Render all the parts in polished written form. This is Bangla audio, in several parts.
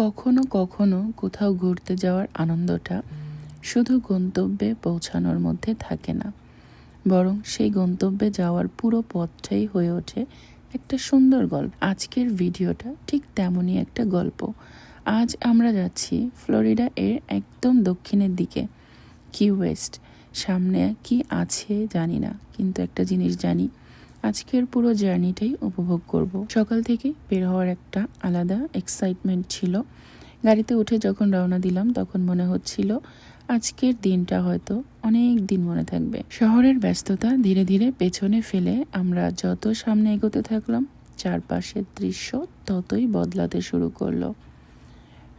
কখনো কখনো কোথাও ঘুরতে যাওয়ার আনন্দটা শুধু গন্তব্যে পৌঁছানোর মধ্যে থাকে না, বরং সেই গন্তব্যে যাওয়ার পুরো পথটাই হয়ে ওঠে একটা সুন্দর গল্প। আজকের ভিডিওটা ঠিক তেমনই একটা গল্প। আজ আমরা যাচ্ছি ফ্লোরিডা এর একদম দক্ষিণের দিকে, কি ওয়েস্ট। সামনে কি আছে জানি না, কিন্তু একটা জিনিস জানি, আজকের পুরো জার্নিটাই উপভোগ করব। সকাল থেকে বের হওয়ার একটা আলাদা এক্সাইটমেন্ট ছিল। গাড়িতে উঠে যখন রওনা দিলাম তখন মনে হচ্ছিল আজকের দিনটা হয়তো অনেক দিন মনে থাকবে। শহরের ব্যস্ততা ধীরে ধীরে পেছনে ফেলে আমরা যত সামনে এগোতে থাকলাম, চারপাশের দৃশ্য ততই বদলাতে শুরু করলো।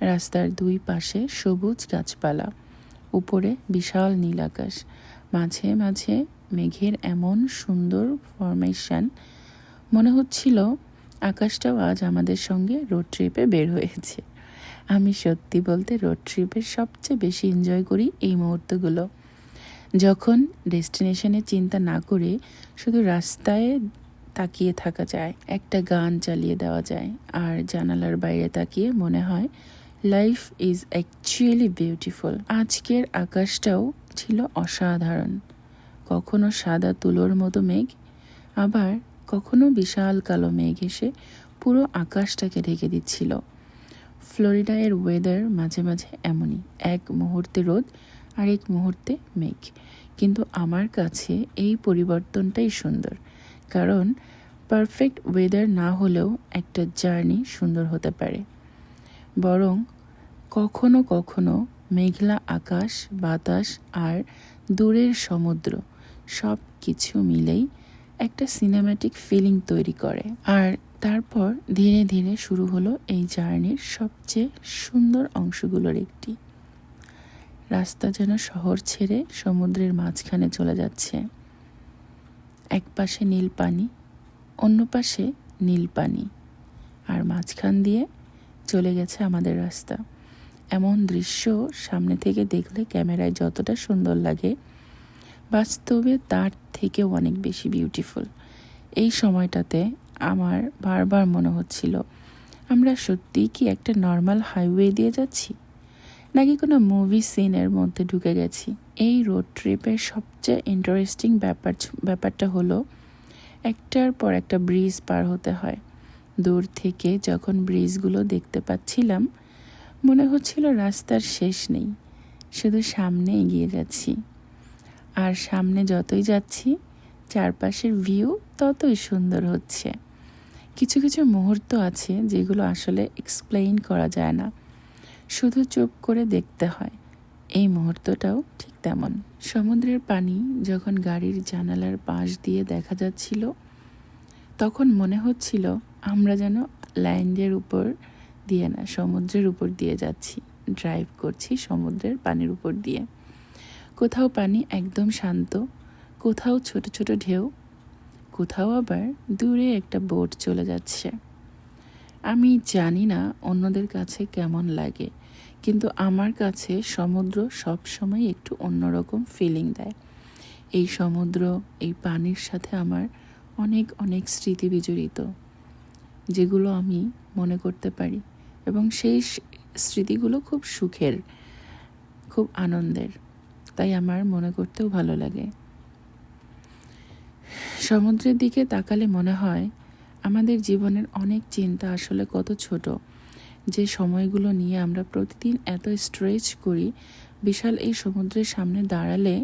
রাস্তার দুই পাশে সবুজ গাছপালা, উপরে বিশাল নীল আকাশ, মাঝে মাঝে মেঘের এমন সুন্দর ফরমেশন, মনে হচ্ছিল আকাশটাও আজ আমাদের সঙ্গে রোড ট্রিপে বের হয়েছে। আমি সত্যি বলতে রোড ট্রিপের সবচেয়ে বেশি এনজয় করি এই মুহূর্তগুলো, যখন ডেস্টিনেশনের চিন্তা না করে শুধু রাস্তায় তাকিয়ে থাকা যায়, একটা গান চালিয়ে দেওয়া যায়, আর জানালার বাইরে তাকিয়ে মনে হয় লাইফ ইজ অ্যাকচুয়ালি বিউটিফুল। আজকের আকাশটাও ছিল অসাধারণ, কখনো সাদা তুলোর মতো মেঘ, আবার কখনো বিশাল কালো মেঘ এসে পুরো আকাশটাকে ঢেকে দিচ্ছিল। ফ্লোরিডা এর ওয়েদার মাঝে মাঝে এমনই, এক মুহূর্তে রোদ আর এক মুহূর্তে মেঘ, কিন্তু আমার কাছে এই পরিবর্তনটাই সুন্দর, কারণ পারফেক্ট ওয়েদার না হলেও একটা জার্নি সুন্দর হতে পারে। বরং কখনো কখনো মেঘলা আকাশ, বাতাস আর দূরের সমুদ্র সব কিছু মিলেই একটা সিনেম্যাটিক ফিলিং তৈরি করে। আর তারপর ধীরে ধীরে শুরু হলো এই জার্নির সবচেয়ে সুন্দর অংশগুলোর একটি। রাস্তা যেন শহর ছেড়ে সমুদ্রের মাঝখানে চলে যাচ্ছে। এক পাশে নীল পানি, অন্য পাশে নীল পানি, আর মাঝখান দিয়ে চলে গেছে আমাদের রাস্তা। এমন দৃশ্য সামনে থেকে দেখলে ক্যামেরায় যতটা সুন্দর লাগে, বাস্তবে তার থেকেও অনেক বেশি বিউটিফুল। এই সময়টাতে আমার বারবার মনে হচ্ছিল আমরা সত্যিই কি একটা নর্মাল হাইওয়ে দিয়ে যাচ্ছি, নাকি কোনো মুভি সিনের মধ্যে ঢুকে গেছি। এই রোড ট্রিপের সবচেয়ে ইন্টারেস্টিং ব্যাপারটা হলো একটার পর একটা ব্রিজ পার হতে হয়। দূর থেকে যখন ব্রিজগুলো দেখতে পাচ্ছিলাম, মনে হচ্ছিল রাস্তার শেষ নেই, শুধু সামনে এগিয়ে যাচ্ছি। আর সামনে যতই যাচ্ছি চারপাশের ভিউ ততই সুন্দর হচ্ছে। কিছু কিছু মুহূর্ত আছে যেগুলো আসলে এক্সপ্লেইন করা যায় না, শুধু চুপ করে দেখতে হয়। এই মুহূর্তটাও ঠিক তেমন। সমুদ্রের পানি যখন গাড়ির জানালার পাশ দিয়ে দেখা যাচ্ছিল, তখন মনে হচ্ছিল আমরা যেন ল্যান্ডের উপর দিয়ে না, সমুদ্রের উপর দিয়ে যাচ্ছি, ড্রাইভ করছি সমুদ্রের পানির উপর দিয়ে। কোথাও পানি একদম শান্ত, কোথাও ছোট ছোট ঢেউ, কোথাও আবার দূরে একটা বোট চলে যাচ্ছে। আমি জানি না অন্যদের কাছে কেমন লাগে, কিন্তু আমার কাছে সমুদ্র সবসময় একটু অন্যরকম ফিলিং দেয়। এই সমুদ্র, এই পানির সাথে আমার অনেক অনেক স্মৃতি বিজড়িত, যেগুলো আমি মনে করতে পারি, এবং সেই স্মৃতিগুলো খুব সুখের, খুব আনন্দের, তাই আমার মনে করতেও ভালো লাগে। সমুদ্রের দিকে তাকালে মনে হয় আমাদের জীবনের অনেক চিন্তা আসলে কত ছোট, যে সময়গুলো নিয়ে আমরা প্রতিদিন এত স্ট্রেচ করি, বিশাল এই সমুদ্রের সামনে দাঁড়ালে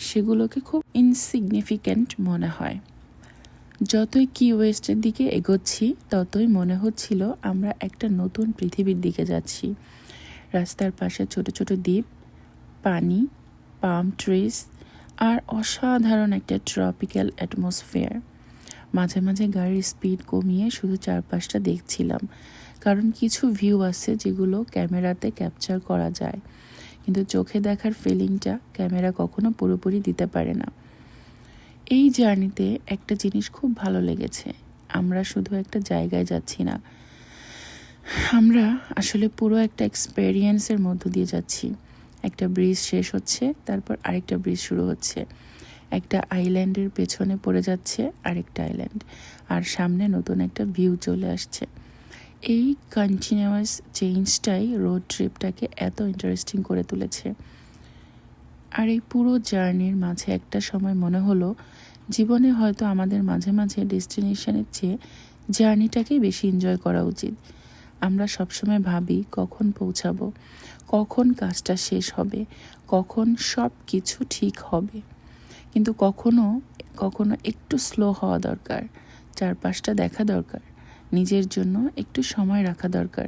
সেগুলোকে খুব ইনসিগনিফিক্যান্ট মনে হয়। যতই কি ওয়েস্টের দিকে এগোচ্ছি ততই মনে হচ্ছিল আমরা একটা নতুন পৃথিবীর দিকে যাচ্ছি। রাস্তার পাশে ছোট ছোট দ্বীপ, পানি, পাম ট্রিজ, আর অসাধারণ একটা ট্রপিক্যাল অ্যাটমসফিয়ার। মাঝে মাঝে গাড়ির স্পিড কমিয়ে শুধু চারপাশটা দেখছিলাম, কারণ কিছু ভিউ আছে যেগুলো ক্যামেরাতে ক্যাপচার করা যায়, কিন্তু চোখে দেখার ফিলিংটা ক্যামেরা কখনো পুরোপুরি দিতে পারে না। এই জার্নিতে একটা জিনিস খুব ভালো লেগেছে, আমরা শুধু একটা জায়গায় যাচ্ছি না, আমরা আসলে পুরো একটা এক্সপেরিয়েন্সের মধ্য দিয়ে যাচ্ছি। একটা ব্রিজ শেষ হচ্ছে, তারপর আরেকটা ব্রিজ শুরু হচ্ছে, একটা আইল্যান্ডের পেছনে পড়ে যাচ্ছে আরেকটা আইল্যান্ড, আর সামনে নতুন একটা ভিউ চলে আসছে। এই কন্টিনিউয়াস চেঞ্জটাই রোড ট্রিপটাকে এত ইন্টারেস্টিং করে তুলেছে। আর এই পুরো জার্নির মাঝে একটা সময় মনে হলো জীবনে হয়তো আমাদের মাঝে মাঝে ডেস্টিনেশনের চেয়ে জার্নিটাকেই বেশি এনজয় করা উচিত। আমরা সবসময় ভাবি কখন পৌঁছাবো, কখন কাজটা শেষ হবে, কখন সব কিছু ঠিক হবে, কিন্তু কখনো কখনো একটু স্লো হওয়া দরকার, চারপাশটা দেখা দরকার, নিজের জন্য একটু সময় রাখা দরকার।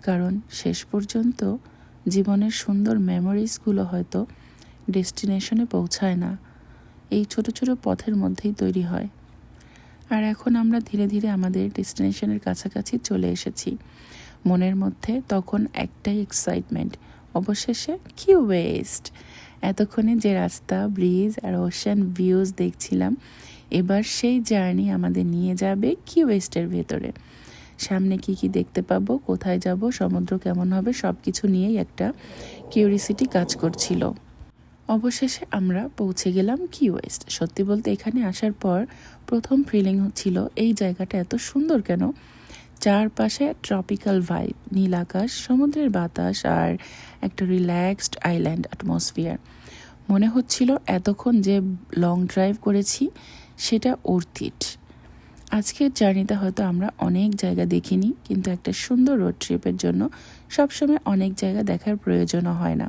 কারণ শেষ পর্যন্ত জীবনের সুন্দর মেমোরিজগুলো হয়তো ডেস্টিনেশনে পৌঁছায় না, এই ছোট ছোট পথের মধ্যেই তৈরি হয়। আর এখন আমরা ধীরে ধীরে আমাদের ডেস্টিনেশনের কাছাকাছি চলে এসেছি। মনের মধ্যে তখন একটাই এক্সাইটমেন্ট, অবশেষে কিউ ওয়েস্ট। এতক্ষণে যে রাস্তা, ব্রিজ আর ওশান ভিউজ দেখছিলাম, এবার সেই জার্নি আমাদের নিয়ে যাবে কিউ ওয়েস্টের ভেতরে। সামনে কি কি দেখতে পাবো, কোথায় যাব, সমুদ্র কেমন হবে, সব কিছু নিয়েই একটা কিউরিসিটি কাজ করছিল। অবশেষে আমরা পৌঁছে গেলাম কিউ ওয়েস্ট। সত্যি বলতে এখানে আসার পর প্রথম ফিলিং হচ্ছিল এই জায়গাটা এত সুন্দর কেন। চারপাশে ট্রপিক্যাল ভাইব, নীল আকাশ, সমুদ্রের বাতাস আর একটা রিল্যাক্সড আইল্যান্ড অ্যাটমসফিয়ার। মনে হচ্ছিল এতক্ষণ যে লং ড্রাইভ করেছি সেটা অর্থিট। আজকের জার্নিতে হয়তো আমরা অনেক জায়গা দেখিনি, কিন্তু একটা সুন্দর রোড ট্রিপের জন্য সবসময় অনেক জায়গা দেখার প্রয়োজনও হয় না।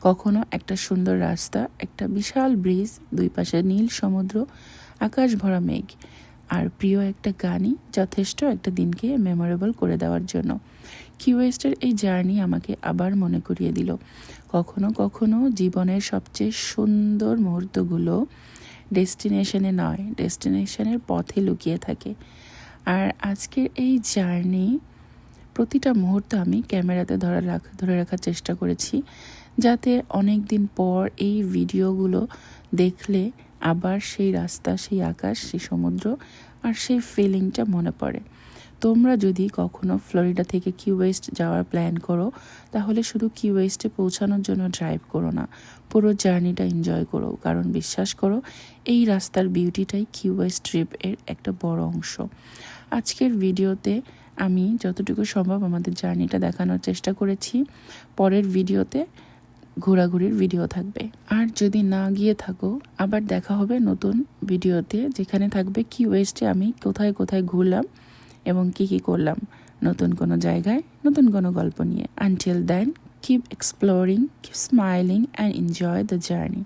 কখনো একটা সুন্দর রাস্তা, একটা বিশাল ব্রিজ, দুই পাশে নীল সমুদ্র, আকাশ ভরা মেঘ আর প্রিয় একটা গানই যথেষ্ট একটা দিনকে মেমোরেবল করে দেওয়ার জন্য। কিউ ওয়েস্টের এই জার্নি আমাকে আবার মনে করিয়ে দিল কখনো কখনো জীবনের সবচেয়ে সুন্দর মুহূর্তগুলো ডেস্টিনেশনে নয়, ডেস্টিনেশনের পথে লুকিয়ে থাকে। আর আজকের এই জার্নি প্রতিটা মুহূর্ত আমি ক্যামেরাতে ধরে রাখার চেষ্টা করেছি, যাতে অনেক দিন পর এই ভিডিওগুলো দেখলে আবার সেই রাস্তা, সেই আকাশ, সেই সমুদ্র আর সেই ফিলিংটা মনে পড়ে। তোমরা যদি কখনো ফ্লোরিডা থেকে কিউ ওয়েস্ট যাওয়ার প্ল্যান করো, তাহলে শুধু কিউ ওয়েস্টে পৌঁছানোর জন্য ড্রাইভ করো না, পুরো জার্নিটা এনজয় করো। কারণ বিশ্বাস করো, এই রাস্তার বিউটিটাই কিউ ওয়েস্ট ট্রিপ এর একটা বড় অংশ। আজকের ভিডিওতে আমি যতটুকু সম্ভব আমাদের জার্নিটা দেখানোর চেষ্টা করেছি। পরের ভিডিওতে ঘোরাঘুরির ভিডিও থাকবে। আর যদি না গিয়ে থাকো, আবার দেখা হবে নতুন ভিডিওতে, যেখানে থাকবে কিউ ওয়েস্টে আমি কোথায় কোথায় ঘুরলাম এবং কি কি করলাম, নতুন কোনো জায়গায় নতুন কোনো গল্প নিয়ে। Until then, keep exploring, keep smiling and enjoy the journey.